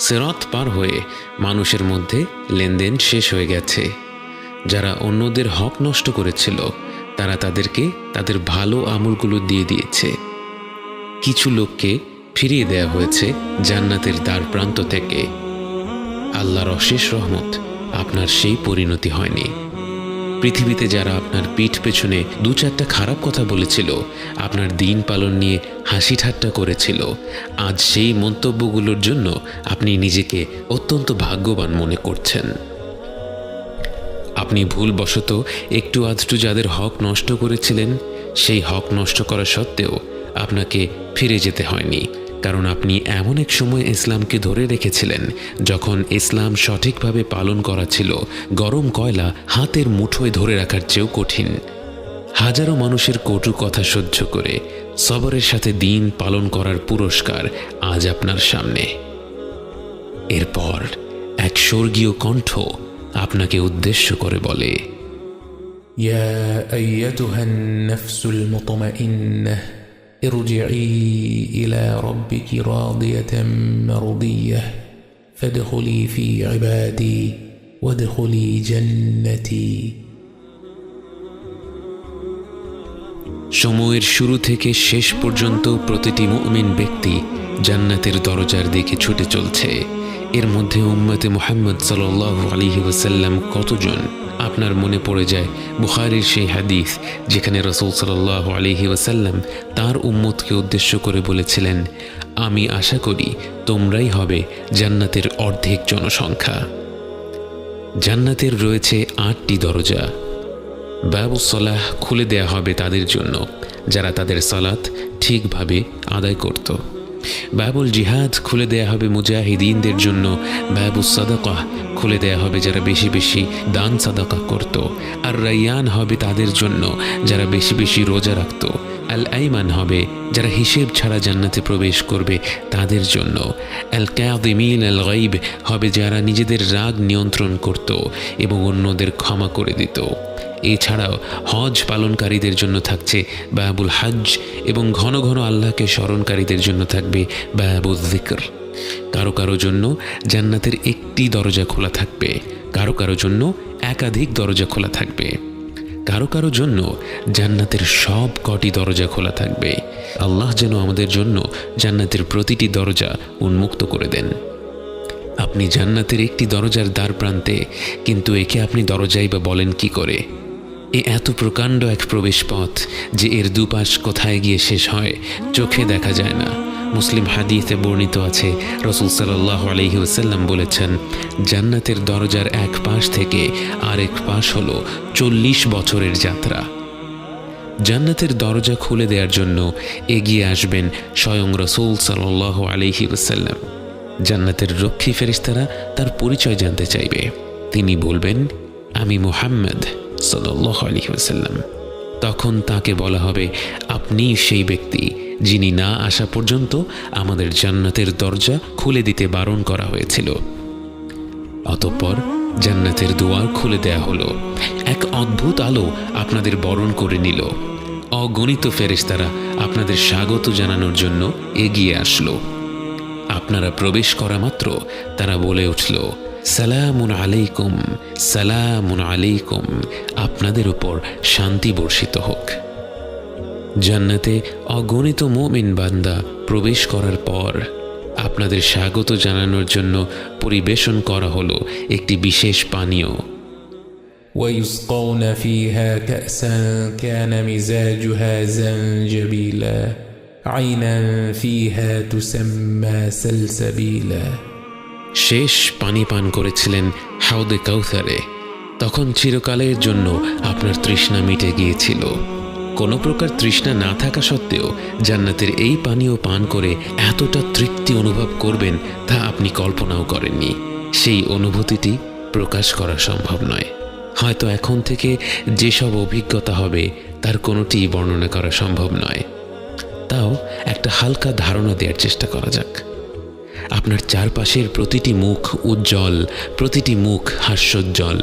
সিরাত পার হয়ে মানুষের মধ্যে লেনদেন শেষ হয়ে গেছে। যারা অন্যদের হক নষ্ট করেছিল তারা তাদেরকে তাদের ভালো আমলগুলো দিয়ে দিয়েছে। কিছু লোককে ফিরিয়ে দেয়া হয়েছে জান্নাতের দ্বার প্রান্ত থেকে। আল্লাহর অশেষ রহমত আপনার সেই পরিণতি হয়নি। পৃথিবীতে যারা আপনার পিঠ পেছনে দু চারটা খারাপ কথা বলেছিল, আপনার দিন পালন নিয়ে হাসি ঠাট্টা করেছিল, আজ সেই মন্তব্যগুলোর জন্য আপনি নিজেকে অত্যন্ত ভাগ্যবান মনে করছেন। আপনি ভুলবশত একটু আধটু যাদের হক নষ্ট করেছিলেন, সেই হক নষ্ট করা সত্ত্বেও আপনাকে ফিরে যেতে হয়নি, কারণ আপনি এমন এক সময় ইসলামকে ধরে রেখেছিলেন যখন ইসলাম সঠিকভাবে পালন করা ছিল গরম কয়লা হাতের মুঠোয় ধরে রাখার চেয়েও কঠিন। হাজারো মানুষের কটু কথা সহ্য করে সবরের সাথে দিন পালন করার পুরস্কার আজ আপনার সামনে। এরপর এক স্বর্গীয় কণ্ঠ আপনাকে উদ্দেশ্য করে বলে, ইয়া আইয়াতুহান নাফসুল মুতমাইন্নাহ ارجعي إلى ربك راضية مرضية فادخلي في عبادي وادخلي جنتي। সময়ের শুরু থেকে শেষ পর্যন্ত প্রতিটি মুমিন ব্যক্তি জান্নাতের দরজার দিকে ছুটে চলছে। এর মধ্যে উম্মতে মুহাম্মদ সাল্লাল্লাহু আলাইহি ওয়াসাল্লাম কতজন? আপনার মনে পড়ে যায় বুখারীর সেই হাদিস যেখানে রাসূল সাল্লাল্লাহু আলাইহি ওয়াসাল্লাম তার উম্মতকে উদ্দেশ্য করে বলেছিলেন, আমি আশা করি তোমরাই হবে জান্নাতের অর্ধেক জনসংখ্যা। জান্নাতের রয়েছে 8টি দরজা। বাবুস সালাহ খুলে দেয়া হবে তাদের জন্য যারা তাদের সালাত ঠিকভাবে আদায় করত। বাবুল জিহাদ খুলে দেয়া হবে মুজাহিদিনদের জন্য। বাবুস সাদাকা খুলে দেয়া হবে যারা বেশি বেশি দান সাদাকা করত। আর রাইয়ান হবে তাদের জন্য যারা বেশি বেশি রোজা রাখত। আল আইমান হবে যারা হিসেব ছাড়া জান্নাতে প্রবেশ করবে তাদের জন্য। আল কাযিমিন আল গায়ব হবে যারা নিজেদের রাগ নিয়ন্ত্রণ করত এবং অন্যদের ক্ষমা করে দিত। এছাড়াও হজ পালনকারীদের জন্য থাকছে বাবুল হজ এবং ঘন ঘন আল্লাহকে স্মরণকারীদের জন্য থাকবে বাবুল যিকর। কারো কারো জন্য জান্নাতের একটি দরজা খোলা থাকবে, কারো কারো জন্য একাধিক দরজা খোলা থাকবে, কারো কারো জন্য জান্নাতের সব কটি দরজা খোলা থাকবে। আল্লাহ যেন আমাদের জন্য জান্নাতের প্রতিটি দরজা উন্মুক্ত করে দেন। আপনি জান্নাতের একটি দরজার দ্বার প্রান্তে, কিন্তু একে আপনি দরজাই বা বলেন কি করে? এত প্রকাণ্ড এক প্রবেশ পথ যে এর দুপাশ কোথায় গিয়ে শেষ হয় চোখে দেখা যায় না। মুসলিম হাদিসে বর্ণিত আছে, রাসূল সাল্লাল্লাহু আলাইহি ওয়াসাল্লাম বলেছেন, জান্নাতের দরজার এক পাশ থেকে আরেক পাশ হলো 40 বছরের যাত্রা। জান্নাতের দরজা খুলে দেওয়ার জন্য এগিয়ে আসবেন স্বয়ং রাসূল সাল্লাল্লাহু আলাইহি ওয়াসাল্লাম। জান্নাতের রক্ষী ফেরেশতারা তার পরিচয় জানতে চাইবে। তিনি বলবেন, আমি মুহাম্মদ সাল্লাল্লাহু আলাইহি ওয়াসাল্লাম। তখন তাকে বলা হবে, আপনি সেই ব্যক্তি যিনি না আসা পর্যন্ত আমাদের জান্নাতের দরজা খুলে দিতে বারণ করা হয়েছিল। অতঃপর জান্নাতের দুয়ার খুলে দেয়া হলো। এক অদ্ভুত আলো আপনাদের বরণ করে নিল। অগণিত ফেরেশতারা আপনাদের স্বাগত জানানোর জন্য এগিয়ে আসলো। আপনারা প্রবেশ করা মাত্র তারা বলে উঠল, সালামুন আলাইকুম, সালামুন আলাইকুম, আপনাদের উপর শান্তি বর্ষিত হোক। জান্নাতে অগণিত মুমিন বান্দা প্রবেশ করার পর আপনাদের স্বাগত জানানোর জন্য পরিবেশন করা হলো একটি বিশেষ পানীয়। ويسقون فيها كأسا كان مزاجها زنجبيلا عينا فيها تسمى سلسبيلا। শেষ পানি পান করেছিলেন হাউদে কাউসারে। তখন চিরকালের জন্য আপনার তৃষ্ণা মিটে গিয়েছিল। কোনো প্রকার তৃষ্ণা না থাকা সত্ত্বেও জান্নাতের এই পানীয় পান করে এতটা তৃপ্তি অনুভব করবেন তা আপনি কল্পনাও করেননি। সেই অনুভূতিটি প্রকাশ করা সম্ভব নয়। হয়তো এখন থেকে যেসব অভিজ্ঞতা হবে তার কোনোটি বর্ণনা করা সম্ভব নয়। তাও একটা হালকা ধারণা দেওয়ার চেষ্টা করা যাক। আপনার চারপাশের প্রতিটি মুখ উজ্জ্বল, প্রতিটি মুখ হাস্যোজ্জ্বল।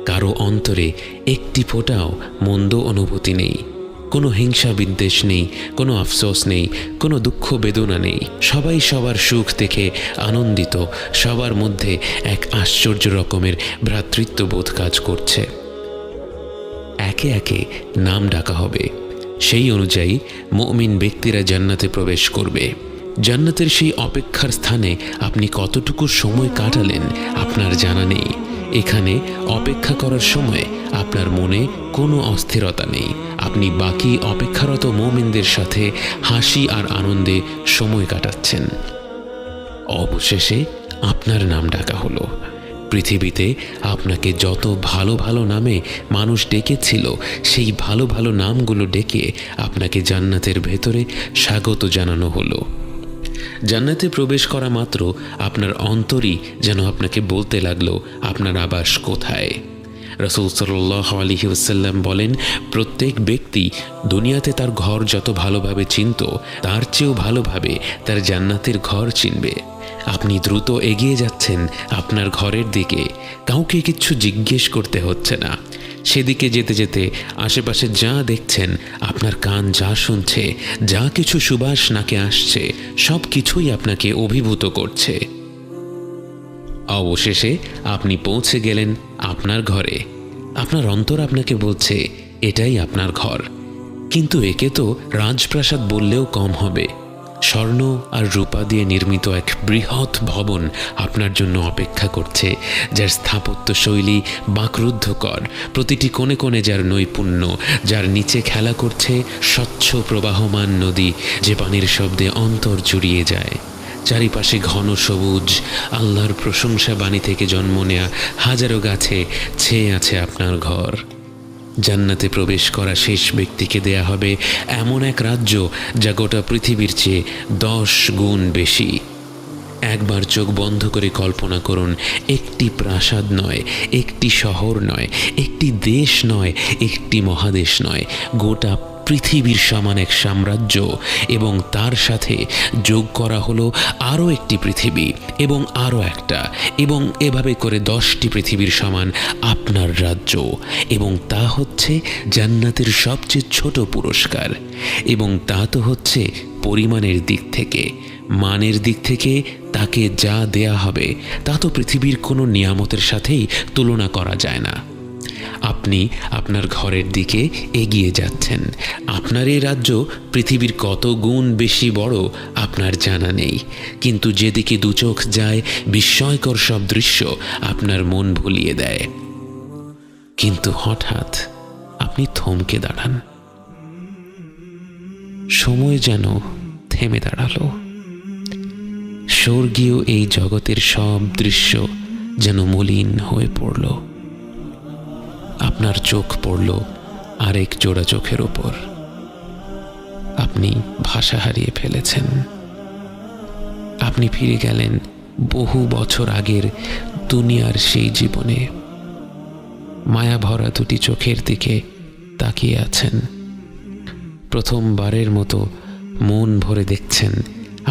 কারো অন্তরে একটি ফোঁটাও মন্দ অনুভূতি নেই। কোনো হিংসা বিদ্বেষ নেই, কোনো আফসোস নেই, কোনো দুঃখ বেদনা নেই। সবাই সবার সুখ দেখে আনন্দিত, সবার মধ্যে এক আশ্চর্য রকমের ভ্রাতৃত্ববোধ কাজ করছে। একে একে নাম ডাকা হবে, সেই অনুযায়ী মুমিন ব্যক্তিরা জান্নাতে প্রবেশ করবে। জান্নাতের সেই অপেক্ষার স্থানে আপনি কতটুকু সময় কাটালেন আপনার জানা নেই। এখানে অপেক্ষা করার সময় আপনার মনে কোনো অস্থিরতা নেই। আপনি বাকি অপেক্ষারত মুমিনদের সাথে হাসি আর আনন্দে সময় কাটাচ্ছেন। অবশেষে আপনার নাম ডাকা হলো। পৃথিবীতে আপনাকে যত ভালো ভালো নামে মানুষ ডেকেছিল, সেই ভালো ভালো নামগুলো ডেকে আপনাকে জান্নাতের ভেতরে স্বাগত জানানো হলো। জান্নাতে প্রবেশ করা মাত্র আপনার অন্তরই যেন আপনাকে বলতে লাগলো আপনার আবাস কোথায়। রাসূল সাল্লাল্লাহু আলাইহি ওয়াসাল্লাম বলেন, প্রত্যেক ব্যক্তি দুনিয়াতে তার ঘর যত ভালোভাবে চিনত, তার চেয়েও ভালোভাবে তার জান্নাতের ঘর চিনবে। আপনি দ্রুত এগিয়ে যাচ্ছেন আপনার ঘরের দিকে, কাউকে কিচ্ছু জিজ্ঞেস করতে হচ্ছে না। সেদিকে যেতে যেতে আশেপাশে যা দেখছেন, আপনার কান যা শুনছে, যা কিছু সুবাস নাকে আসছে, সব কিছুই আপনাকে অভিভূত করছে। অবশেষে আপনি পৌঁছে গেলেন আপনার ঘরে। আপনার অন্তর আপনাকে বলছে এটাই আপনার ঘর। কিন্তু একে তো রাজপ্রাসাদ বললেও কম হবে। স্বর্ণ আর রূপা দিয়ে নির্মিত এক বৃহৎ ভবন আপনার জন্য অপেক্ষা করছে, যার স্থাপত্য শৈলী বাকরুদ্ধকর। প্রতিটি কোণে কোণে যার নৈপুণ্য, যার নিচে খেলা করছে স্বচ্ছ প্রবাহমান নদী, যে পানির শব্দে অন্তর জুড়িয়ে যায়। চারিপাশে ঘন সবুজ, আল্লাহর প্রশংসা বাণী থেকে জন্ম নেয়া হাজারো গাছে ছেয়ে আছে আপনার ঘর। জান্নাতে প্রবেশ করা শেষ ব্যক্তিকে দেয়া হবে এমন এক রাজ্য যা গোটা পৃথিবীর চেয়ে 10 গুণ বেশি। একবার চোখ বন্ধ করে কল্পনা করুন, একটি প্রাসাদ নয়, একটি শহর নয়, একটি দেশ নয়, একটি মহাদেশ নয়, গোটা পৃথিবীর সমান এক সাম্রাজ্য, এবং তার সাথে যোগ করা হলো আরও একটি পৃথিবী, এবং আরও একটা, এবং এভাবে করে 10টি পৃথিবীর সমান আপনার রাজ্য। এবং তা হচ্ছে জান্নাতের সবচেয়ে ছোট পুরস্কার। এবং তা তো হচ্ছে পরিমাণের দিক থেকে। মানের দিক থেকে তাকে যা দেয়া হবে তা তো পৃথিবীর কোনো নিয়ামতের সাথেই তুলনা করা যায় না। আপনি আপনার ঘরের দিকে এগিয়ে যাচ্ছেন। আপনার এই রাজ্য পৃথিবীর কত গুণ বেশি বড় আপনার জানা নেই, কিন্তু যেদিকে দুচোখ যায় বিস্ময়কর সব দৃশ্য আপনার মন ভুলিয়ে দেয়। কিন্তু হঠাৎ আপনি থমকে দাঁড়ান। সময় যেন থেমে দাঁড়ালো। স্বর্গীয় এই জগতের সব দৃশ্য যেন মলিন হয়ে পড়ল। আপনার চোখ পড়ল আরেক জোড়া চোখের ওপর। আপনি ভাষা হারিয়ে ফেলেছেন। আপনি ফিরে গেলেন বহু বছর আগের দুনিয়ার সেই জীবনে। মায়া ভরা দুটি চোখের দিকে তাকিয়ে আছেন। প্রথমবারের মতো মন ভরে দেখছেন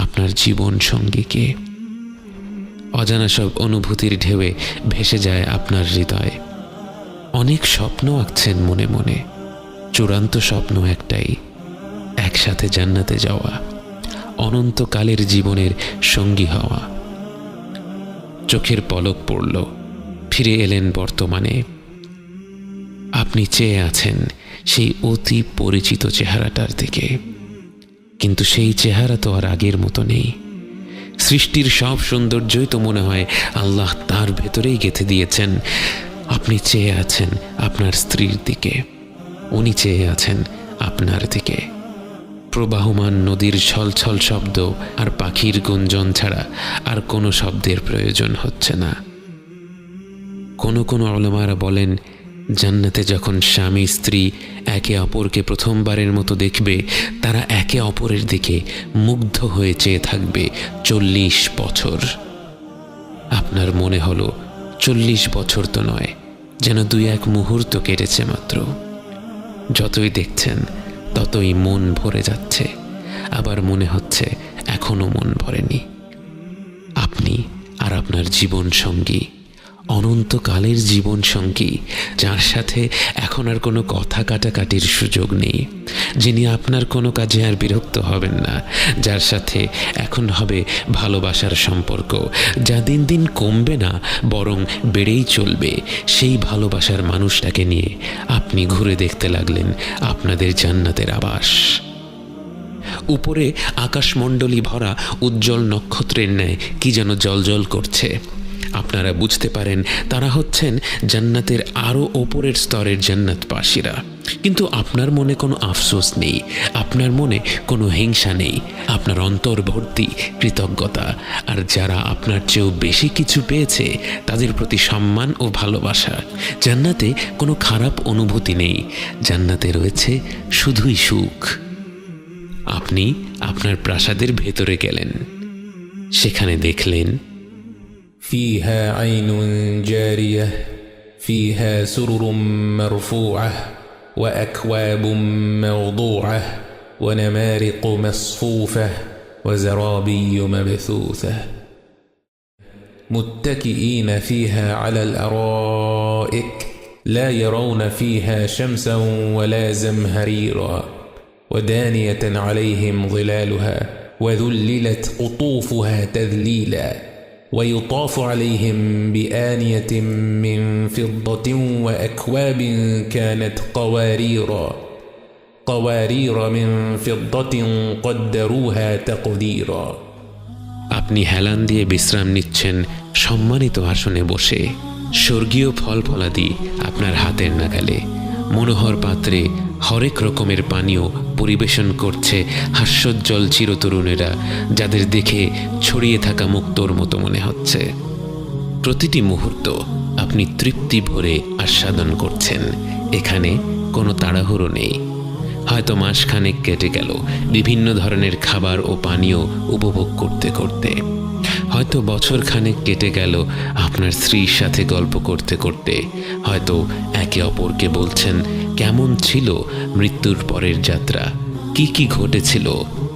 আপনার জীবন সঙ্গীকে। অজানা সব অনুভূতির ঢেউয়ে ভেসে যায় আপনার হৃদয়। অনেক স্বপ্ন আঁকছেন মনে মনে। চূড়ান্ত স্বপ্ন একটাই, একসাথে জান্নাতে যাওয়া, অনন্তকালের জীবনের সঙ্গী হওয়া। চোখের পলক পড়ল, ফিরে এলেন বর্তমানে। আপনি চেয়ে আছেন সেই অতি পরিচিত চেহারাটার দিকে, কিন্তু সেই চেহারা তো আর আগের মতো নেই। সৃষ্টির সব সৌন্দর্যই তো মনে হয় আল্লাহ তার ভেতরেই গেঁথে দিয়েছেন। আপনি চেয়ে আছেন আপনার স্ত্রীর দিকে, উনি চেয়ে আছেন আপনার দিকে। প্রবাহমান নদীর ছলছল শব্দ আর পাখির গুঞ্জন ছাড়া আর কোনো শব্দের প্রয়োজন হচ্ছে না। কোনো কোনো উলামারা বলেন, জান্নাতে যখন স্বামী স্ত্রী একে অপরকে প্রথমবারের মতো দেখবে, তারা একে অপরের দিকে মুগ্ধ হয়ে চেয়ে থাকবে 40 বছর। আপনার মনে হলো 40 বছর তো নয়, যেন 2-1 মুহূর্ত কেটেছে মাত্র। যতই দেখছেন ততই মন ভরে যাচ্ছে, আবার মনে হচ্ছে এখনো মন ভরেনি। আপনি আর আপনার জীবন সঙ্গী অনন্তকালের জীবন সঙ্গী, যার সাথে এখন আর কোনো কথা কাটাকাটির সুযোগ নেই, যিনি আপনার কোনো কাজে আর বিরক্ত হবেন না, যার সাথে এখন হবে ভালোবাসার সম্পর্ক, যা দিন দিন কমবে না বরং বেড়েই চলবে। সেই ভালোবাসার মানুষটাকে নিয়ে আপনি ঘুরে দেখতে লাগলেন আপনাদের জান্নাতের আবাস। উপরে আকাশমণ্ডলী ভরা উজ্জ্বল নক্ষত্রের ন্যায় কি যেন জ্বলজ্বল করছে। আপনারা বুঝতে পারেন তারা হচ্ছেন জান্নাতের আরও ওপরের স্তরের জান্নাতবাসীরা। কিন্তু আপনার মনে কোনো আফসোস নেই, আপনার মনে কোনো হিংসা নেই, আপনার অন্তর ভর্তি কৃতজ্ঞতা। আর যারা আপনার চেয়েও বেশি কিছু পেয়েছে তাদের প্রতি সম্মান ও ভালোবাসা। জান্নাতে কোনো খারাপ অনুভূতি নেই, জান্নাতে রয়েছে শুধুই সুখ। আপনি আপনার প্রাসাদের ভেতরে গেলেন, সেখানে দেখলেন فيها عين جارية فيها سرر مرفوعة وأكواب موضوعة ونمارق مصفوفة وزرابي مبثوثة متكئين فيها على الأرائك لا يرون فيها شمسا ولا زمهريرا ودانية عليهم ظلالها وذللت قطوفها تذليلا ويطاف عليهم بآنية من فضة وأكواب كانت قوارير من فضة قدروها تقديرا। আপনি হেলান দিয়ে বিশ্রাম নিচ্ছেন সম্মানিত আসনে বসে। স্বর্গীয় ফল ফলাদি আপনার হাতের নাগালে। মনোহর পাত্রে হরেক রকমের পানীয় পরিবেশন করছে হাস্যোজ্জ্বল চিরতরুণেরা, যাদের দেখে ছড়িয়ে থাকা মুক্তোর মতো মনে হচ্ছে। প্রতিটি মুহূর্ত আপনি তৃপ্তি ভরে আস্বাদন করছেন। এখানে কোনো তাড়াহুড়ো নেই। হয়তো মাসখানেক কেটে গেল বিভিন্ন ধরনের খাবার ও পানীয় উপভোগ করতে করতে, হয়তো বছরখানেক কেটে গেল আপনার স্ত্রীর সাথে গল্প করতে করতে, হয়তো একে অপরকে বলছেন কেমন ছিল মৃত্যুর পরের যাত্রা, কি কি ঘটেছিল।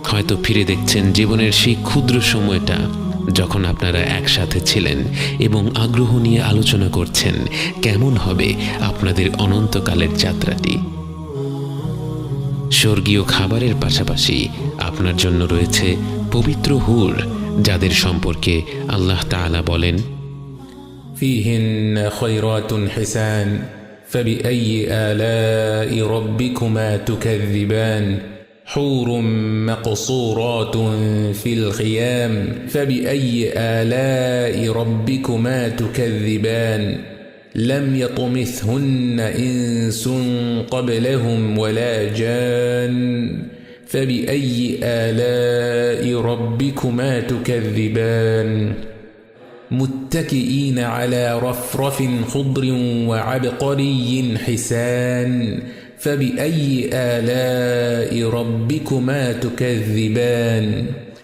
হয়তো ফিরে দেখছেন জীবনের সেই ক্ষুদ্র সময়টা যখন আপনারা একসাথে ছিলেন এবং আগ্রহ নিয়ে আলোচনা করছেন কেমন হবে আপনাদের অনন্তকালের যাত্রাটি। স্বর্গীয় খাবারের পাশাপাশি আপনার জন্য রয়েছে পবিত্র হুর, যাদের সম্পর্কে আল্লাহ তাআলা বলেন فيهن خيرات حسان فبأي آلاء ربكما تكذبان حور مقصورات في الخيام فبأي آلاء ربكما تكذبان لم يطمثهن إنس قبلهم ولا جان فبأي آلاء ربكما تكذبان متكئين على رفرف خضر وعبقري حسان فبأي آلاء ربكما تكذبان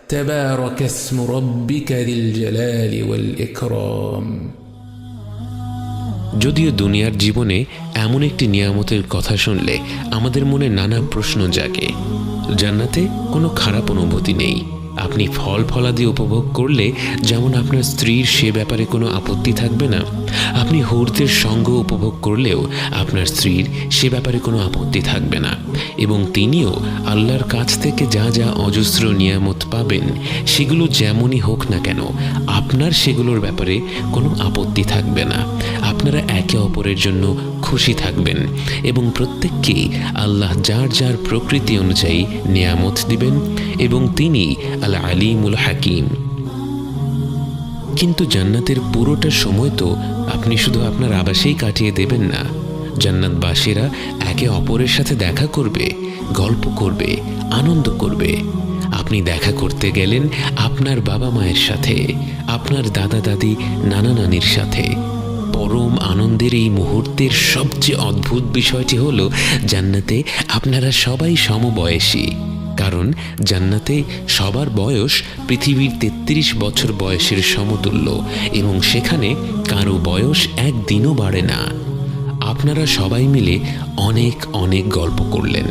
تبارك اسم ربك ذي الجلال والإكرام। যদিও দুনিয়ার জীবনে এমন একটি নিয়ামতের কথা শুনলে আমাদের মনে নানা প্রশ্ন জাগে। জান্নাতে কোনো খারাপ অনুভূতি নেই। আপনি ফল ফলাদি উপভোগ করলে যেমন আপনার স্ত্রীর সে ব্যাপারে কোনো আপত্তি থাকবে না, আপনি হুরদের সঙ্গ উপভোগ করলেও আপনার স্ত্রীর সে ব্যাপারে কোনো আপত্তি থাকবে না, এবং তিনিও আল্লাহর কাছ থেকে যা যা অজস্র নিয়ামত পাবেন সেগুলো যেমনই হোক না কেন আপনার সেগুলোর ব্যাপারে কোনো আপত্তি থাকবে না। আপনারা একে অপরের জন্য খুশি থাকবেন এবং প্রত্যেককেই আল্লাহ যার যার প্রকৃতি অনুযায়ী নিয়ামত দিবেন, এবং তিনি আল আলিমুল হাকিম। কিন্তু জান্নাতের পুরোটা সময় তো আপনি শুধু আপনার আবাসেই কাটিয়ে দেবেন না। জান্নাতবাসীরা একে অপরের সাথে দেখা করবে, গল্প করবে, আনন্দ করবে। আপনি দেখা করতে গেলেন আপনার বাবা মায়ের সাথে, আপনার দাদা দাদি, নানা নানির সাথে। পরম আনন্দের এই মুহূর্তের সবচেয়ে অদ্ভুত বিষয়টি হলো জান্নাতে আপনারা সবাই সমবয়সী, কারণ জান্নাতে সবার বয়স পৃথিবীর 33 বছর বয়সের সমতুল্য, এবং সেখানে কারো বয়স একদিনও বাড়ে না। আপনারা সবাই মিলে অনেক অনেক গল্প করলেন।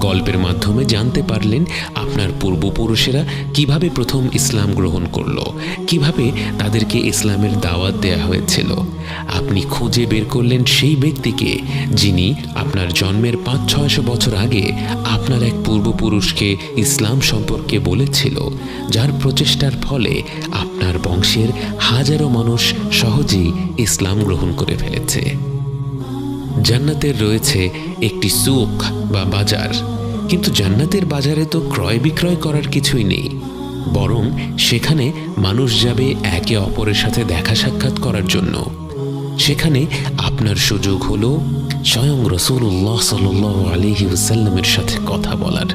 গল্পের মাধ্যমে জানতে পারলেন আপনার পূর্বপুরুষেরা কিভাবে প্রথম ইসলাম গ্রহণ করলো, কিভাবে তাদেরকে ইসলামের দাওয়াত দেয়া হয়েছিল। আপনি খুঁজে বের করলেন সেই ব্যক্তিকে যিনি আপনার জন্মের 500-600 বছর আগে আপনার এক পূর্বপুরুষকে ইসলাম সম্পর্কে বলেছিল, যার প্রচেষ্টার ফলে আপনার বংশের হাজারো মানুষ সহজেই ইসলাম গ্রহণ করে ফেলেছে। জান্নাতের রয়েছে একটি সুক বা বাজার, কিন্তু জান্নাতের বাজারে তো ক্রয় বিক্রয় করার কিছুই নেই, বরং সেখানে মানুষ যাবে একে অপরের সাথে দেখা সাক্ষাৎ করার জন্য। সেখানে আপনার সুযোগ হলো স্বয়ং রাসূলুল্লাহ সাল্লাল্লাহু আলাইহি ওয়াসাল্লামের সাথে কথা বলার।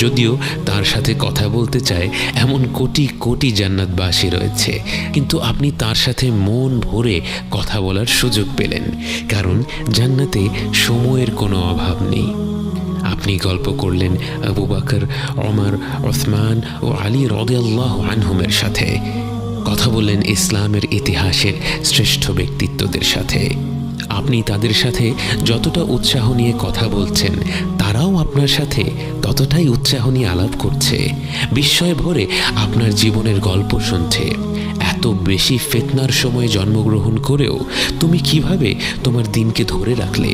যদিও তার সাথে কথা বলতে চায় এমন কোটি কোটি জান্নাতবাসী রয়েছে, কিন্তু আপনি তার সাথে মন ভরে কথা বলার সুযোগ পেলেন, কারণ জান্নাতে সময়ের কোনো অভাব নেই। আপনি গল্প করলেন আবু বকর, ওমর, ওসমান ও আলী রাদিয়াল্লাহু আনহুমের সাথে, কথা বললেন ইসলামের ইতিহাসের শ্রেষ্ঠ ব্যক্তিত্বদের সাথে। আপনি তাদের সাথে যতটা উৎসাহ নিয়ে কথা বলছেন, তারাও আপনার সাথে ততটাই উৎসাহ নিয়ে আলাপ করছে, বিস্ময় ভরে আপনার জীবনের গল্প শুনছে। এত বেশি ফিতনার সময় জন্মগ্রহণ করেও তুমি কিভাবে তোমার দিনকে ধরে রাখলে?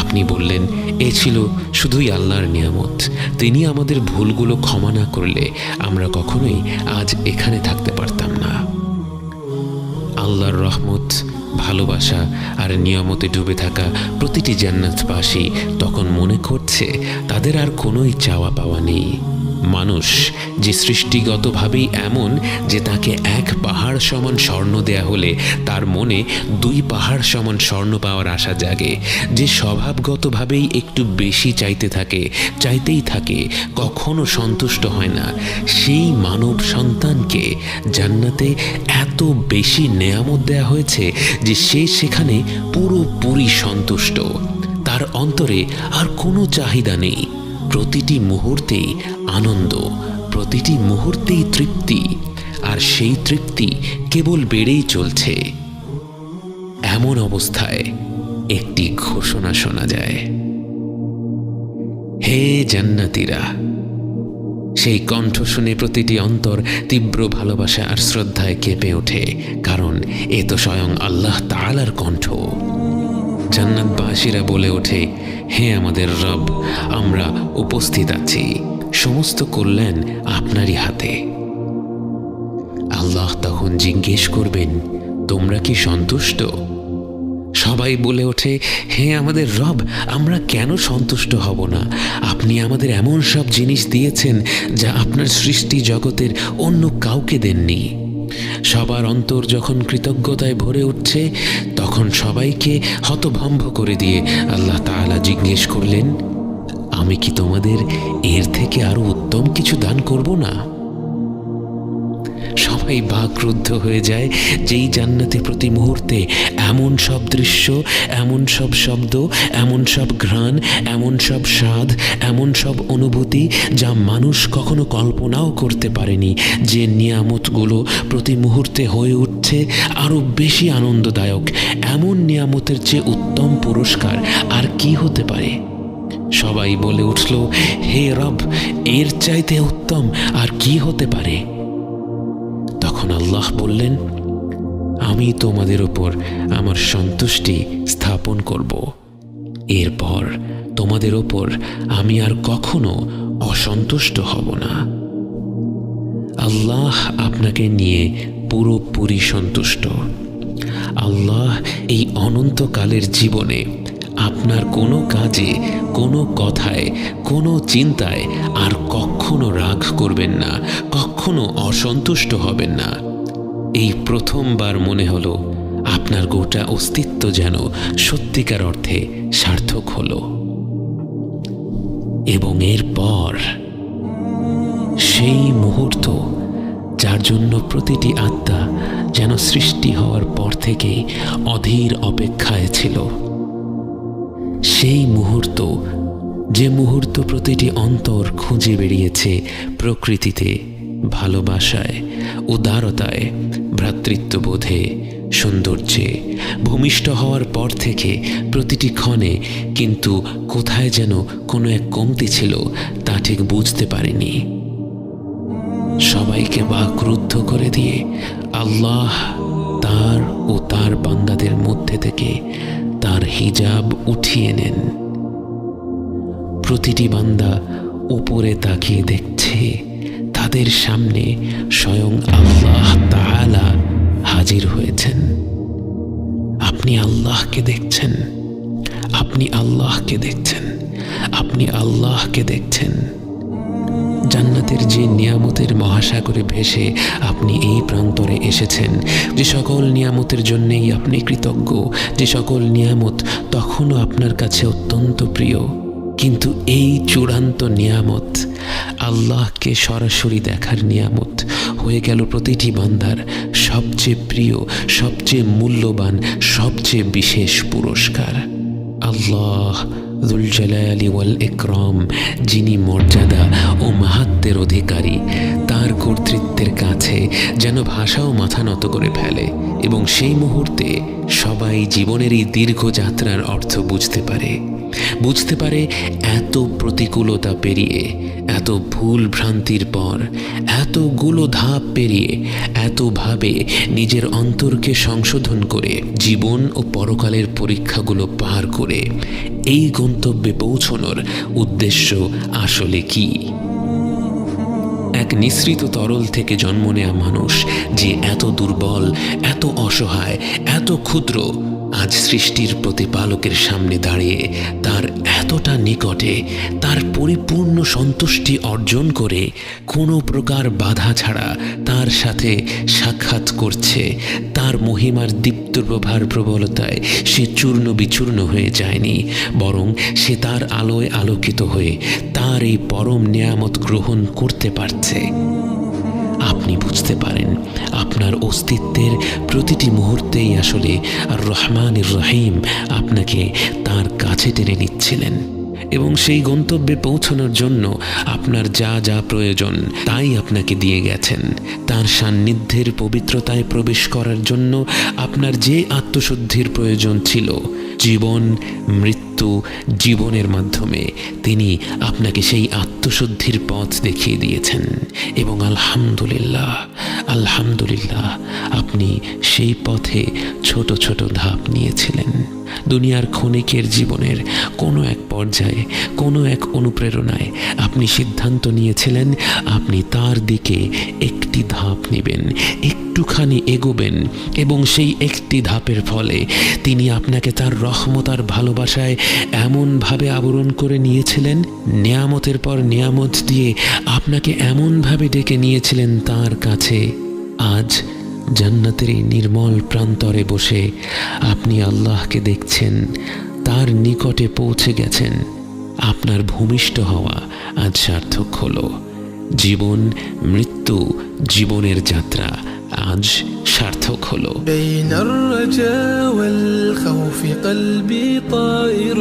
আপনি বললেন, এ ছিল শুধুই আল্লাহর নিয়ামত। তিনি আমাদের ভুলগুলো ক্ষমা না করলে আমরা কখনোই আজ এখানে থাকতে পারতাম না। আল্লাহর রহমত, ভালোবাসা আর নিয়ামতে ডুবে থাকা প্রতিটি জান্নাতবাসী তখন মনে করছে তাদের আর কোনোই চাওয়া পাওয়া নেই। মানুষ যে সৃষ্টিগতভাবেই এমন যে তাকে এক পাহাড় সমান স্বর্ণ দেয়া হলে তার মনে 2 পাহাড় সমান স্বর্ণ পাওয়ার আশা জাগে, যে স্বভাবগতভাবেই একটু বেশি চাইতেই থাকে, কখনো সন্তুষ্ট হয় না, সেই মানব সন্তানকে জান্নাতে এত বেশি নেয়ামত দেয়া হয়েছে যে সে সেখানে পুরোপুরি সন্তুষ্ট। তার অন্তরে আর কোনো চাহিদা নেই, প্রতিটি মুহূর্তেই আনন্দ, প্রতিটি মুহূর্তেই তৃপ্তি, আর সেই তৃপ্তি কেবল বেড়েই চলছে। এমন অবস্থায় একটি ঘোষণা শোনা যায়, হে জান্নাতীরা। সেই কণ্ঠ শুনে প্রতিটি অন্তর তীব্র ভালোবাসা আর শ্রদ্ধায় কেঁপে ওঠে, কারণ এ তো স্বয়ং আল্লাহ তাআলার কণ্ঠ। জান্নাতবাসীরা বলে ওঠে, হে আমাদের রব, আমরা উপস্থিত আছি, সমস্ত কল্যাণ আপনারই হাতে। আল্লাহ তখন জিজ্ঞেস করবেন, তোমরা কি সন্তুষ্ট? সবাই বলে ওঠে, হে আমাদের রব, আমরা কেন সন্তুষ্ট হব না? আপনি আমাদের এমন সব জিনিস দিয়েছেন যা আপনার সৃষ্টি জগতের অন্য কাউকে দেননি। সবার অন্তর যখন কৃতজ্ঞতায় ভরে উঠছে, তখন সবাইকে হতভম্ব করে দিয়ে আল্লাহ তাআলা জিজ্ঞেস করলেন, আমি কি তোমাদের এর থেকে আরো উত্তম কিছু দান করব না? সবাই বাকরুদ্ধ হয়ে যায়, যেই জান্নাতে প্রতি মুহূর্তে এমন সব দৃশ্য, এমন সব শব্দ, এমন সব ঘ্রাণ, এমন সব স্বাদ, এমন সব অনুভূতি যা মানুষ কখনো কল্পনাও করতে পারেনি। যে নিয়ামতগুলো প্রতি মুহূর্তে হয়ে উঠছে আরো বেশি আনন্দদায়ক, এমন নিয়ামতের চেয়ে উত্তম পুরস্কার আর কি হতে পারে? সবাই বলে উঠল, হে রব, এর চাইতে উত্তম আর কি হতে পারে? তখন আল্লাহ বললেন, আমি তোমাদের উপর আমার সন্তুষ্টি স্থাপন করব, এরপর তোমাদের উপর আমি আর কখনো অসন্তুষ্ট হব না। আল্লাহ আপনাকে নিয়ে পুরোপুরি সন্তুষ্ট। আল্লাহ এই অনন্তকালের জীবনে আপনার কোনো কাজে, কোনো কথায়, কোনো চিন্তায় আর কখনো রাগ করবেন না, কখনো অসন্তুষ্ট হবেন না। এই প্রথমবার মনে হলো আপনার গোটা অস্তিত্ব যেন সত্যিকার অর্থে সার্থক হলো। এবং এরপর সেই মুহূর্ত, যার জন্য প্রতিটি আত্মা যেন সৃষ্টি হওয়ার পর থেকেই অধীর অপেক্ষায় ছিল, সেই মুহূর্ত, যে মুহূর্ত প্রতিটি অন্তর খুঁজে বেরিয়েছে প্রকৃতিতে, ভালোবাসায়, উদারতায়, ভ্রাতৃত্ববোধে, সৌন্দর্যে। ভূমিষ্ঠ হওয়ার পর থেকে প্রতিটি ক্ষণে কিন্তু কোথায় যেন কোনো এক কমতি ছিল, তা ঠিক বুঝতে পারেনি। সবাইকে বাকরুদ্ধ করে দিয়ে আল্লাহ তার ও তার বান্দাদের মধ্যে থেকে তার হিজাব উঠিয়ে নেন। প্রতিটি বান্দা উপরে তাকিয়ে দেখছে, তাদের সামনে স্বয়ং আল্লাহ তাআলা হাজির হয়েছেন। আপনি আল্লাহকে দেখছেন, আপনি আল্লাহকে দেখছেন, আপনি আল্লাহকে দেখছেন। জান্নাতের যে নিয়ামতের মহাসাগরে ভেসে আপনি এই প্রান্তরে এসেছেন, যে সকল নিয়ামতের জন্যেই আপনি কৃতজ্ঞ, যে সকল নিয়ামত তখনও আপনার কাছে অত্যন্ত প্রিয়, কিন্তু এই চূড়ান্ত নিয়ামত, আল্লাহকে সরাসরি দেখার নিয়ামত হয়ে গেল প্রতিটি বান্দার সবচেয়ে প্রিয়, সবচেয়ে মূল্যবান, সবচেয়ে বিশেষ পুরস্কার। আল্লাহ যুল জালালি ওয়াল ইকরাম, যিনি মর্যাদা ও মাহাত্ম্যের অধিকারী, তার কর্তৃত্বের কাছে যেন ভাষাও মাথা নত করে ফেলে, এবং সেই মুহূর্তে সবাই জীবনের এই দীর্ঘ যাত্রার অর্থ বুঝতে পারে এত প্রতিকূলতা পেরিয়ে, এত ভুল ভ্রান্তির পর, এতগুলো ধাপ পেরিয়ে, এতভাবে নিজের অন্তরকে সংশোধন করে, জীবন ও পরকালের পরীক্ষাগুলো পার করে এই গন্তব্যে পৌঁছানোর উদ্দেশ্য আসলে কি। এক নিঃসৃত তরল থেকে জন্ম নেয়া মানুষ যে এত দুর্বল, এত অসহায়, এত ক্ষুদ্র, আজ সৃষ্টির প্রতিপালকের সামনে দাঁড়িয়ে তার এতটা নিকটে, তার পরিপূর্ণ সন্তুষ্টি অর্জন করে কোনো প্রকার বাধা ছাড়া তার সাথে সাক্ষাৎ করছে, তার মহিমার দীপ্ত প্রভার প্রবলতায় সে চূর্ণ বিচূর্ণ হয়ে যায়নি, বরং সে তার আলোয় আলোকিত হয়ে তার এই পরম নিয়ামত গ্রহণ করতে পারছে। আপনি বুঝতে পারেন আপনার অস্তিত্বের প্রতিটি মুহূর্তেই আসলে আর রহমানির রহিম আপনাকে তার কাছে টেনে নিচ্ছিলেন, এবং সেই গন্তব্যে পৌঁছানোর জন্য আপনার যা যা প্রয়োজন তাই আপনাকে দিয়ে গেছেন। তার সান্নিধ্যের পবিত্রতায় প্রবেশ করার জন্য আপনার যে আত্মশুদ্ধির প্রয়োজন ছিল, জীবন মৃত্যু জীবনের মাধ্যমে তিনি আপনাকে সেই আত্মশুদ্ধির পথ দেখিয়ে দিয়েছেন, এবং আলহামদুলিল্লাহ আলহামদুলিল্লাহ আপনি সেই পথে ছোট ছোট ধাপ নিয়েছিলেন। দুনিয়ার ক্ষণিকের জীবনের কোনো এক পর্যায়ে, কোনো এক অনুপ্রেরণায় আপনি সিদ্ধান্ত নিয়েছিলেন আপনি তার দিকে একটি ধাপ নেবেন, একটুখানি এগোবেন, এবং সেই একটি ধাপের ফলে তিনি আপনাকে তার রহমত আর ভালোবাসায় এমনভাবে আবরণ করে নিয়েছিলেন, নিয়ামতের পর নিয়ামত দিয়ে আপনাকে এমনভাবে ডেকে নিয়েছিলেন তার কাছে। আজ জান্নাতের এই নির্মল প্রান্তরে বসে আপনি আল্লাহকে দেখছেন, তার নিকটে পৌঁছে গেছেন। আপনার ভূমিষ্ঠ হওয়া আজ সার্থক হলো। জীবন মৃত্যু জীবনের যাত্রা আজ সার্থক হলো। بين الرجاء والخوف قلبي طائر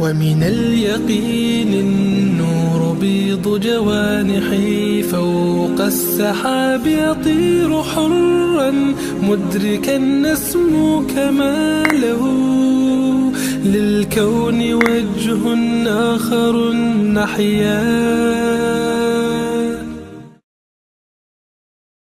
ومن اليقين النور بيض جوانحي فوق السحاب يطير حرا مدركا نسمو كماله للكون وجه آخر نحيا